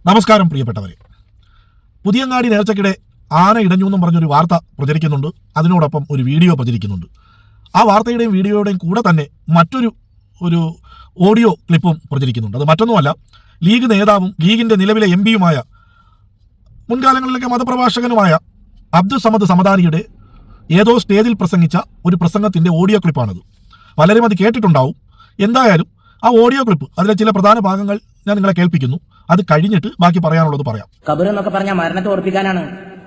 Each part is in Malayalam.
നമസ്കാരം പ്രിയപ്പെട്ടവരെ. പുതിയങ്ങാടി നേർച്ചയ്ക്കിടെ ആന ഇടഞ്ഞു എന്നും പറഞ്ഞൊരു വാർത്ത പ്രചരിക്കുന്നുണ്ട്. അതിനോടൊപ്പം ഒരു വീഡിയോ പ്രചരിക്കുന്നുണ്ട്. ആ വാർത്തയുടെയും വീഡിയോയുടെയും കൂടെ തന്നെ മറ്റൊരു ഓഡിയോ ക്ലിപ്പും പ്രചരിക്കുന്നുണ്ട്. അത് മറ്റൊന്നുമല്ല, ലീഗ് നേതാവും ലീഗിൻ്റെ നിലവിലെ എംപിയുമായ മുൻകാലങ്ങളിലൊക്കെ മതപ്രഭാഷകനുമായ അബ്ദുൾ സമദ് സമദാനിയുടെ ഏതോ സ്റ്റേജിൽ പ്രസംഗിച്ച ഒരു പ്രസംഗത്തിൻ്റെ ഓഡിയോ ക്ലിപ്പാണത്. പലരും അത് കേട്ടിട്ടുണ്ടാവും. എന്തായാലും ആ ഓഡിയോ ക്ലിപ്പ്, അതിലെ ചില പ്രധാന ഭാഗങ്ങൾ ഞാൻ നിങ്ങളെ കേൾപ്പിക്കുന്നു. അത് കഴിഞ്ഞിട്ട് ബാക്കി പറയാനുള്ളത് പറയാം. ഖബർ എന്നൊക്കെ പറഞ്ഞാൽ മരണത്തെ ഓർപ്പിക്കാനാണ്,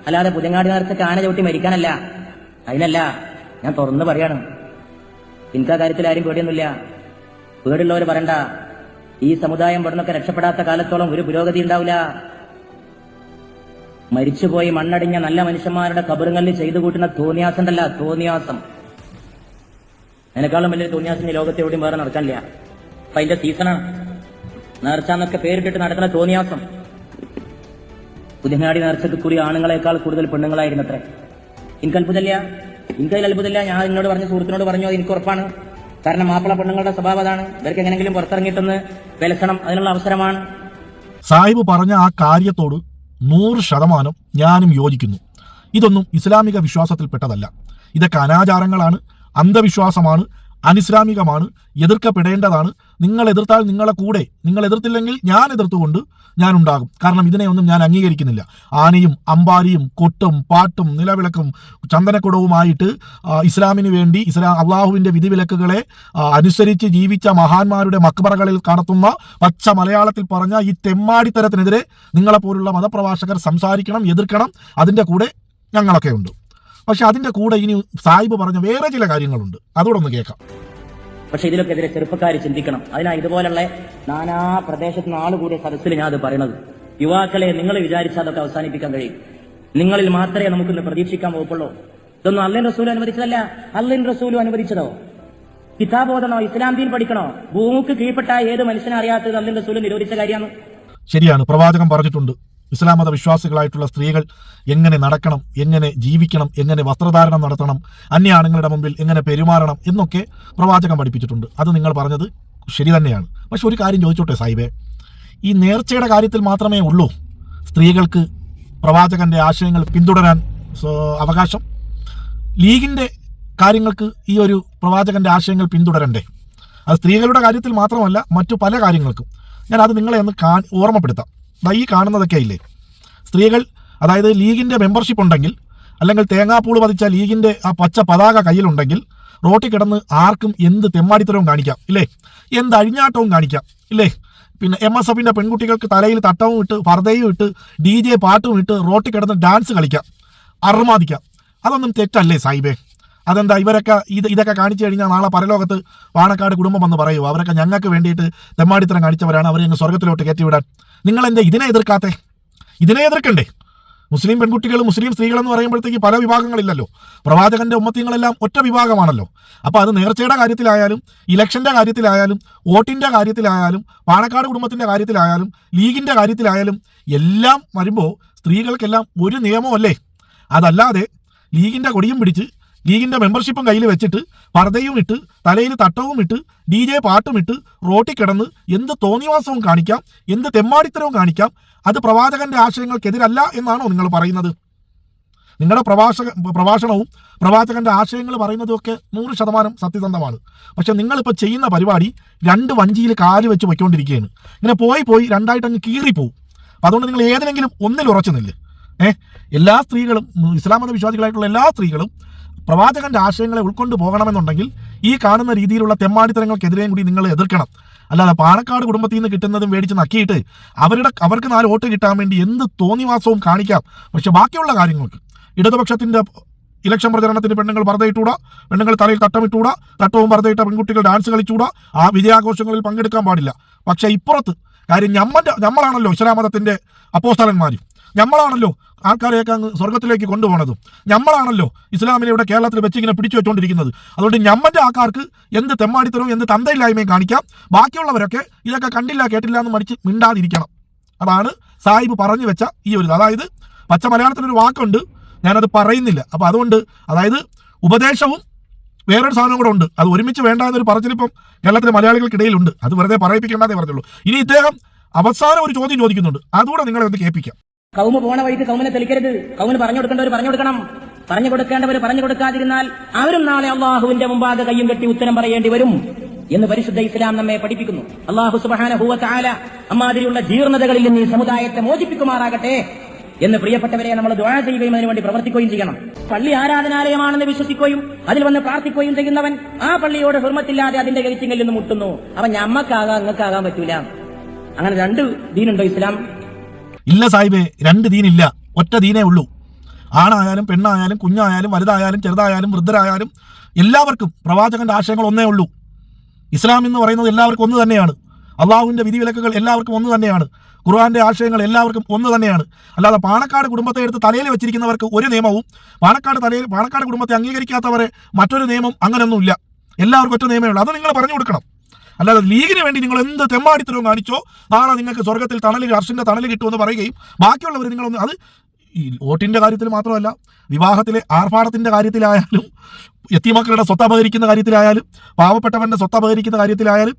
അല്ലാതെ പുതിയങ്ങാടി നേരത്തെ ആന ചവിട്ടി മരിക്കാനല്ല. അതിനല്ല, ഞാൻ തുറന്ന് പറയാണ്. എനിക്ക് ആ കാര്യത്തിൽ ആരും പേടിയൊന്നുമില്ല. പേടുള്ളവർ പറയണ്ട. ഈ സമുദായം ഇവിടുന്നൊക്കെ രക്ഷപ്പെടാത്ത കാലത്തോളം ഒരു പുരോഗതി ഉണ്ടാവില്ല. മരിച്ചുപോയി മണ്ണടിഞ്ഞ നല്ല മനുഷ്യന്മാരുടെ ഖബറുകളിൽ ചെയ്തു കൂട്ടുന്ന തോന്നിയാസം ഉണ്ടല്ല, തോന്നിയാസം. അതിനേക്കാളും വലിയ തോന്നിയാസം ഈ ലോകത്തെ എവിടെയും വേറെ നടക്കാനില്ല. അപ്പൊ അതിന്റെ സീസണാണ്. നേർച്ചാന്നൊക്കെ പേരിട്ടിട്ട് നടക്കുന്ന തോന്നിയാസം. പുതിയങ്ങാടി നേർച്ചക്ക് കൂടി ആണുങ്ങളെക്കാൾ കൂടുതൽ പെണ്ണുങ്ങളായിരുന്നു അത്രേ. എനിക്ക് അത്ഭുതമില്ല. എനിക്കതിൽ അത്ഭുതമില്ല. ഞാൻ എന്നോട് പറഞ്ഞ സുഹൃത്തിനോട് പറഞ്ഞു, അത് എനിക്ക് ഉറപ്പാണ്. കാരണം മാപ്പിള പെണ്ണുങ്ങളുടെ സ്വഭാവം അതാണ്. ഇവർക്ക് എങ്ങനെങ്കിലും പുറത്തിറങ്ങിയിട്ടൊന്ന് വിലസണം, അതിനുള്ള അവസരമാണ്. സാഹിബ് പറഞ്ഞ ആ കാര്യത്തോട് 100% ഞാനും യോജിക്കുന്നു. ഇതൊന്നും ഇസ്ലാമിക വിശ്വാസത്തിൽപ്പെട്ടതല്ല. ഇതൊക്കെ അനാചാരങ്ങളാണ്, അന്ധവിശ്വാസമാണ്, അനിസ്ലാമികമാണ്, എതിർക്കപ്പെടേണ്ടതാണ്. നിങ്ങൾ എതിർത്താൽ നിങ്ങളെ കൂടെ, നിങ്ങൾ എതിർത്തില്ലെങ്കിൽ ഞാൻ എതിർത്തുകൊണ്ട് ഞാനുണ്ടാകും. കാരണം ഇതിനെയൊന്നും ഞാൻ അംഗീകരിക്കുന്നില്ല. ആനയും അമ്പാരിയും കൊട്ടും പാട്ടും നിലവിളക്കും ചന്ദനക്കുടവുമായിട്ട് ഇസ്ലാമിന് വേണ്ടി അള്ളാഹുവിൻ്റെ വിധിവിലക്കുകളെ അനുസരിച്ച് ജീവിച്ച മഹാന്മാരുടെ മക്ബറകളിൽ നടത്തുന്ന പച്ച മലയാളത്തിൽ പറഞ്ഞ ഈ തെമ്മാടിത്തരത്തിനെതിരെ നിങ്ങളെപ്പോലുള്ള മതപ്രഭാഷകർ സംസാരിക്കണം, എതിർക്കണം. അതിൻ്റെ കൂടെ ഞങ്ങളൊക്കെ ഉണ്ട്. പക്ഷെ അതിന്റെ കൂടെ ഇനി സാഹിബ് പറഞ്ഞ വേറെ ചില കാര്യങ്ങളുണ്ട്. അതോടൊന്ന് കേൾക്കാം. പക്ഷെ ഇതിലൊക്കെ എതിരെ ചെറുപ്പക്കാർ ചിന്തിക്കണം. അതിനാ ഇതുപോലുള്ള നാനാ പ്രദേശത്ത് നിന്ന് ആളുകൂടിയ സദസ്സിൽ ഞാൻ അത് പറയണത്. യുവാക്കളെ, നിങ്ങൾ വിചാരിച്ചാൽ അതൊക്കെ അവസാനിപ്പിക്കാൻ കഴിയും. നിങ്ങളിൽ മാത്രമേ നമുക്കിന്ന് പ്രതീക്ഷിക്കാൻ പോകുള്ളൂ. ഇതൊന്നും അള്ളൻ റസൂലും അനുവദിച്ചതല്ല. അള്ളൻ റസൂലും അനുവദിച്ചതോ? കിതാബ് ഓതണോ, ഇസ്ലാം ദീൻ പഠിക്കണോ? ഭൂമിക്ക് കീഴ്പ്പെട്ട ഏത് മനുഷ്യനെ അറിയാത്തത് അള്ളൻ റസൂലും നിരോധിച്ച കാര്യമാണ്. ശരിയാണ്, പ്രവാചകൻ പറഞ്ഞിട്ടുണ്ട് ഇസ്ലാം മത വിശ്വാസികളായിട്ടുള്ള സ്ത്രീകൾ എങ്ങനെ നടക്കണം, എങ്ങനെ ജീവിക്കണം, എങ്ങനെ വസ്ത്രധാരണം നടത്തണം, അന്യ ആണുങ്ങളുടെ മുമ്പിൽ എങ്ങനെ പെരുമാറണം എന്നൊക്കെ പ്രവാചകൻ പഠിപ്പിച്ചിട്ടുണ്ട്. അത് നിങ്ങൾ പറഞ്ഞത് ശരി തന്നെയാണ്. പക്ഷെ ഒരു കാര്യം ചോദിച്ചോട്ടെ സാഹിബേ, ഈ നേർച്ചയുടെ കാര്യത്തിൽ മാത്രമേ ഉള്ളൂ സ്ത്രീകൾക്ക് പ്രവാചകന്റെ ആശയങ്ങൾ പിന്തുടരാൻ അവകാശം? ലീഗിൻ്റെ കാര്യങ്ങൾക്ക് ഈ ഒരു പ്രവാചകന്റെ ആശയങ്ങൾ പിന്തുടരണ്ടേ? അത് സ്ത്രീകളുടെ കാര്യത്തിൽ മാത്രമല്ല, മറ്റു പല കാര്യങ്ങൾക്കും. ഞാൻ അത് നിങ്ങളെ ഒന്ന് ഓർമ്മപ്പെടുത്താം. ഈ കാണുന്നതൊക്കെ ഇല്ലേ, സ്ത്രീകൾ, അതായത് ലീഗിൻ്റെ മെമ്പർഷിപ്പ് ഉണ്ടെങ്കിൽ, അല്ലെങ്കിൽ തേങ്ങാപ്പൂള് പതിച്ച ലീഗിൻ്റെ ആ പച്ച പതാക കയ്യിലുണ്ടെങ്കിൽ റോട്ടിൽ കിടന്ന് ആർക്കും എന്ത് തെമ്മാടിത്തരവും കാണിക്കാം ഇല്ലേ, എന്ത് അഴിഞ്ഞാട്ടവും കാണിക്കാം ഇല്ലേ. പിന്നെ MSFൻ്റെ പെൺകുട്ടികൾക്ക് തലയിൽ തട്ടവും ഇട്ട് പർദ്ദയും ഇട്ട് DJ പാട്ടും ഇട്ട് റോട്ടിൽ കിടന്ന് ഡാൻസ് കളിക്കാം, അർമാദിക്കാം. അതൊന്നും തെറ്റല്ലേ സാഹിബേ? അതെന്താ ഇവരൊക്കെ ഇതൊക്കെ കാണിച്ചു കഴിഞ്ഞാൽ നാളെ പരലോകത്ത് പാണക്കാട് കുടുംബം വന്ന് പറയുമോ അവരൊക്കെ ഞങ്ങൾക്ക് വേണ്ടിയിട്ട് തെമ്മാടിത്തരം കാണിച്ചവരാണ്, അവരെ അങ്ങ് സ്വർഗത്തിലോട്ട് കയറ്റിവിടാൻ? നിങ്ങളെന്താ ഇതിനെ എതിർക്കാത്തേ? ഇതിനെ എതിർക്കണ്ടേ? മുസ്ലിം പെൺകുട്ടികൾ, മുസ്ലിം സ്ത്രീകളെന്ന് പറയുമ്പോഴത്തേക്ക് പല വിഭാഗങ്ങളില്ലല്ലോ. പ്രവാചകന്റെ ഉമ്മത്തിങ്ങളെല്ലാം ഒറ്റ വിഭാഗമാണല്ലോ. അപ്പോൾ അത് നേർച്ചയുടെ കാര്യത്തിലായാലും, ഇലക്ഷൻ്റെ കാര്യത്തിലായാലും, വോട്ടിൻ്റെ കാര്യത്തിലായാലും, പാണക്കാട് കുടുംബത്തിൻ്റെ കാര്യത്തിലായാലും, ലീഗിൻ്റെ കാര്യത്തിലായാലും എല്ലാം വരുമ്പോൾ സ്ത്രീകൾക്കെല്ലാം ഒരു നിയമമല്ലേ? അതല്ലാതെ ലീഗിൻ്റെ കൊടിയും പിടിച്ച് ലീഗിൻ്റെ മെമ്പർഷിപ്പും കയ്യിൽ വെച്ചിട്ട് പർദ്ദയും ഇട്ട് തലയിൽ തട്ടവും ഇട്ട് DJ പാട്ടും ഇട്ട് റോട്ടിൽ കിടന്ന് എന്ത് തോന്നിവാസവും കാണിക്കാം, എന്ത് തെമ്മാടിത്തരവും കാണിക്കാം. അത് പ്രവാചകന്റെ ആശയങ്ങൾക്കെതിരല്ല എന്നാണോ നിങ്ങൾ പറയുന്നത്? നിങ്ങളുടെ പ്രഭാഷണവും പ്രവാചകന്റെ ആശയങ്ങൾ പറയുന്നതുമൊക്കെ 100% സത്യസന്ധമാണ്. പക്ഷെ നിങ്ങളിപ്പോൾ ചെയ്യുന്ന പരിപാടി 2 വഞ്ചിയിൽ കാല് വെച്ച് പൊയ്ക്കൊണ്ടിരിക്കുകയാണ്. ഇങ്ങനെ പോയി രണ്ടായിട്ട് അങ്ങ് കീറിപ്പോവും. അപ്പം അതുകൊണ്ട് നിങ്ങൾ ഏതെങ്കിലും ഒന്നിൽ ഉറച്ചു നില്ല്. എല്ലാ സ്ത്രീകളും, ഇസ്ലാം മത വിശ്വാസികളായിട്ടുള്ള എല്ലാ സ്ത്രീകളും പ്രവാചകന്റെ ആശയങ്ങളെ ഉൾക്കൊണ്ട് പോകണമെന്നുണ്ടെങ്കിൽ ഈ കാണുന്ന രീതിയിലുള്ള തെമ്മാടിത്തരങ്ങൾക്കെതിരെയും കൂടി നിങ്ങൾ എതിർക്കണം. അല്ലാതെ പാണക്കാട് കുടുംബത്തിൽ നിന്ന് കിട്ടുന്നതും മേടിച്ച് നക്കിയിട്ട് അവർക്ക് 4 വോട്ട് കിട്ടാൻ വേണ്ടി എന്ത് തോന്നിവാസവും കാണിക്കാം. പക്ഷെ ബാക്കിയുള്ള കാര്യങ്ങൾക്ക്, ഇടതുപക്ഷത്തിന്റെ ഇലക്ഷൻ പ്രചരണത്തിന് പെണ്ണുങ്ങൾ പർദ്ദയിട്ടൂടാ, പെണ്ണുങ്ങൾ തലയിൽ തട്ടമിട്ടൂടാ, തട്ടവും പർദ്ദയിട്ട പെൺകുട്ടികൾ ഡാൻസ് കളിച്ചൂടാ, ആ വിജയാഘോഷങ്ങളിൽ പങ്കെടുക്കാൻ പാടില്ല. പക്ഷെ ഇപ്പുറത്ത് കാര്യം നമ്മളാണല്ലോ ഇസ്ലാം മതത്തിന്റെ അപ്പോസ്തലന്മാർ, നമ്മളാണല്ലോ ആൾക്കാരെയൊക്കെ അങ്ങ് സ്വർഗത്തിലേക്ക് കൊണ്ടുപോകുന്നതും, നമ്മളാണല്ലോ ഇസ്ലാമിനെ ഇവിടെ കേരളത്തിൽ വെച്ച് ഇങ്ങനെ പിടിച്ചു വെച്ചുകൊണ്ടിരിക്കുന്നത്. അതുകൊണ്ട് ഞമ്മൻ്റെ ആൾക്കാർക്ക് എന്ത് തെമ്മാടിത്തരവും എന്ത് തന്തയില്ലായ്മയും കാണിക്കാം. ബാക്കിയുള്ളവരൊക്കെ ഇതൊക്കെ കണ്ടില്ല കേട്ടില്ല എന്ന് മടിച്ച് മിണ്ടാതിരിക്കണം. അതാണ് സാഹിബ് പറഞ്ഞു വെച്ച ഈ ഒരു, അതായത് പച്ച മലയാളത്തിലൊരു വാക്കുണ്ട്, ഞാനത് പറയുന്നില്ല. അപ്പോൾ അതുകൊണ്ട് അതായത് ഉപദേശവും വേറൊരു സാധനം കൂടെ ഉണ്ട്. അത് ഒരുമിച്ച് വേണ്ട എന്നൊരു പറച്ചിലിപ്പം കേരളത്തിലെ മലയാളികൾക്കിടയിലുണ്ട്. അത് വെറുതെ പറയിപ്പിക്കേണ്ടതേ പറഞ്ഞുള്ളൂ. ഇനി ഇദ്ദേഹം അവസാനം ഒരു ചോദ്യം ചോദിക്കുന്നുണ്ട്, അതുകൂടെ നിങ്ങളെ ഒന്ന് കേൾപ്പിക്കാം. കൗമ് പോണ വഴിക്ക് കൗമിനെ തെളിക്കരുത്. കൗമിന് പറഞ്ഞു കൊടുക്കേണ്ടവർ പറഞ്ഞു കൊടുക്കണം, പറഞ്ഞു കൊടുക്കേണ്ടവർ പറഞ്ഞു കൊടുക്കാതിരുന്നാൽ അവരും നാളെ അള്ളാഹുവിന്റെ മുമ്പാകെ കയ്യും കെട്ടി ഉത്തരം പറയേണ്ടി വരും എന്ന് പരിശുദ്ധ ഇസ്ലാം നമ്മെ പഠിപ്പിക്കുന്നു. അള്ളാഹു സുബ്ഹാനഹു വ തആല അമ്മാതിരിയുള്ള ജീർണതകളിൽ നിന്ന് ഈ സമുദായത്തെ മോചിപ്പിക്കുമാറാകട്ടെ എന്ന് പ്രിയപ്പെട്ടവരെ നമ്മൾ ദുആ ചെയ്യുകയും അതിനുവേണ്ടി പ്രവർത്തിക്കുകയും ചെയ്യണം. പള്ളി ആരാധനാലയമാണെന്ന് വിശ്വസിക്കുകയും അതിൽ വന്ന് പ്രാർത്ഥിക്കുകയും ചെയ്യുന്നവൻ ആ പള്ളിയോട് ഹുർമത്തില്ലാതെ അതിന്റെ ഗരിച്ചിങ്ങിൽ നിന്ന് മുട്ടുന്നു. അവൻ ഞമ്മക്കാകാം അങ്ങക്കാകാൻ പറ്റൂല. അങ്ങനെ രണ്ട് ദീനുണ്ടോ ഇസ്ലാം? ഇല്ല സാഹിബേ, രണ്ട് ദീനില്ല, ഒറ്റ ദീനേ ഉള്ളൂ. ആണായാലും പെണ്ണായാലും കുഞ്ഞായാലും വലുതായാലും ചെറുതായാലും വൃദ്ധരായാലും എല്ലാവർക്കും പ്രവാചകന്റെ ആശയങ്ങൾ ഒന്നേ ഉള്ളൂ. ഇസ്ലാം എന്ന് പറയുന്നത് എല്ലാവർക്കും ഒന്ന് തന്നെയാണ്. അള്ളാഹുവിന്റെ വിധിവിലക്കുകൾ എല്ലാവർക്കും ഒന്ന് തന്നെയാണ്. ഖുർആന്റെ ആശയങ്ങൾ എല്ലാവർക്കും ഒന്ന് തന്നെയാണ്. അല്ലാതെ പാണക്കാട് കുടുംബത്തെ എടുത്ത് തലയിൽ വെച്ചിരിക്കുന്നവർക്ക് ഒരു നിയമവും പാണക്കാട് കുടുംബത്തെ അംഗീകരിക്കാത്തവരെ മറ്റൊരു നിയമം അങ്ങനെയൊന്നുമില്ല. എല്ലാവർക്കും ഒറ്റ നിയമമേ ഉള്ളൂ. അത് നിങ്ങൾ പറഞ്ഞു കൊടുക്കണം. അല്ലാതെ ലീഗിന് വേണ്ടി നിങ്ങൾ എന്ത് തെമ്മാടിത്തരവും കാണിച്ചോ നാളെ നിങ്ങൾക്ക് സ്വർഗത്തിൽ അർശിന്റെ തണൽ കിട്ടുമെന്ന് പറയുകയും ബാക്കിയുള്ളവർ നിങ്ങളൊന്ന്, അത് ഈ വോട്ടിന്റെ കാര്യത്തിൽ മാത്രമല്ല, വിവാഹത്തിലെ ആർഭാടത്തിന്റെ കാര്യത്തിലായാലും, യത്തീമക്കളുടെ സ്വത്ത് അപഹരിക്കുന്ന കാര്യത്തിലായാലും, പാവപ്പെട്ടവന്റെ സ്വത്ത് അപഹരിക്കുന്ന കാര്യത്തിലായാലും,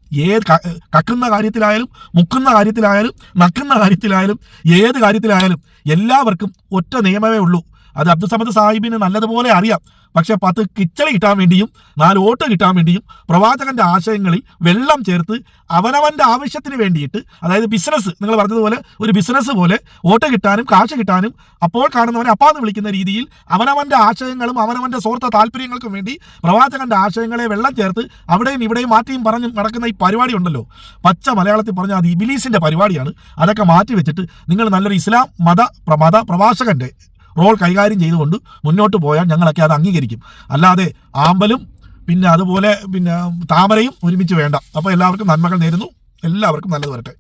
കക്കുന്ന കാര്യത്തിലായാലും, മുക്കുന്ന കാര്യത്തിലായാലും, നക്കുന്ന കാര്യത്തിലായാലും, ഏത് കാര്യത്തിലായാലും എല്ലാവർക്കും ഒറ്റ നിയമമേ ഉള്ളൂ. അത് അബ്ദുസമദ് സാഹിബിന് നല്ലതുപോലെ അറിയാം. പക്ഷെ 10 കിച്ചളി കിട്ടാൻ വേണ്ടിയും 4 വോട്ട് കിട്ടാൻ വേണ്ടിയും പ്രവാചകന്റെ ആശയങ്ങളിൽ വെള്ളം ചേർത്ത് അവനവന്റെ ആവശ്യത്തിന് വേണ്ടിയിട്ട്, അതായത് ബിസിനസ്, നിങ്ങൾ പറഞ്ഞതുപോലെ ഒരു ബിസിനസ് പോലെ വോട്ട് കിട്ടാനും കാശ് കിട്ടാനും അപ്പോൾ കാണുന്നവനെ അപ്പാന്ന് വിളിക്കുന്ന രീതിയിൽ അവനവന്റെ ആശയങ്ങളും അവനവന്റെ സ്വാർത്ഥ താല്പര്യങ്ങൾക്കും വേണ്ടി പ്രവാചകന്റെ ആശയങ്ങളെ വെള്ളം ചേർത്ത് അവിടെയും ഇവിടെയും മാറ്റിയും പറഞ്ഞും നടക്കുന്ന ഈ പരിപാടി ഉണ്ടല്ലോ, പച്ച മലയാളത്തിൽ പറഞ്ഞാൽ അത് ഇബിലീസിന്റെ പരിപാടിയാണ്. അതൊക്കെ മാറ്റി വെച്ചിട്ട് നിങ്ങൾ നല്ലൊരു ഇസ്ലാം മത പ്രവാചകന്റെ റോൾ കൈകാര്യം ചെയ്തുകൊണ്ട് മുന്നോട്ട് പോയാൽ ഞങ്ങളൊക്കെ അത് അംഗീകരിക്കും. അല്ലാതെ ആമ്പലും അതുപോലെ താമരയും ഒരുമിച്ച് വേണ്ട. അപ്പോൾ എല്ലാവർക്കും നന്മകൾ നേരുന്നു. എല്ലാവർക്കും നല്ലത് വരട്ടെ.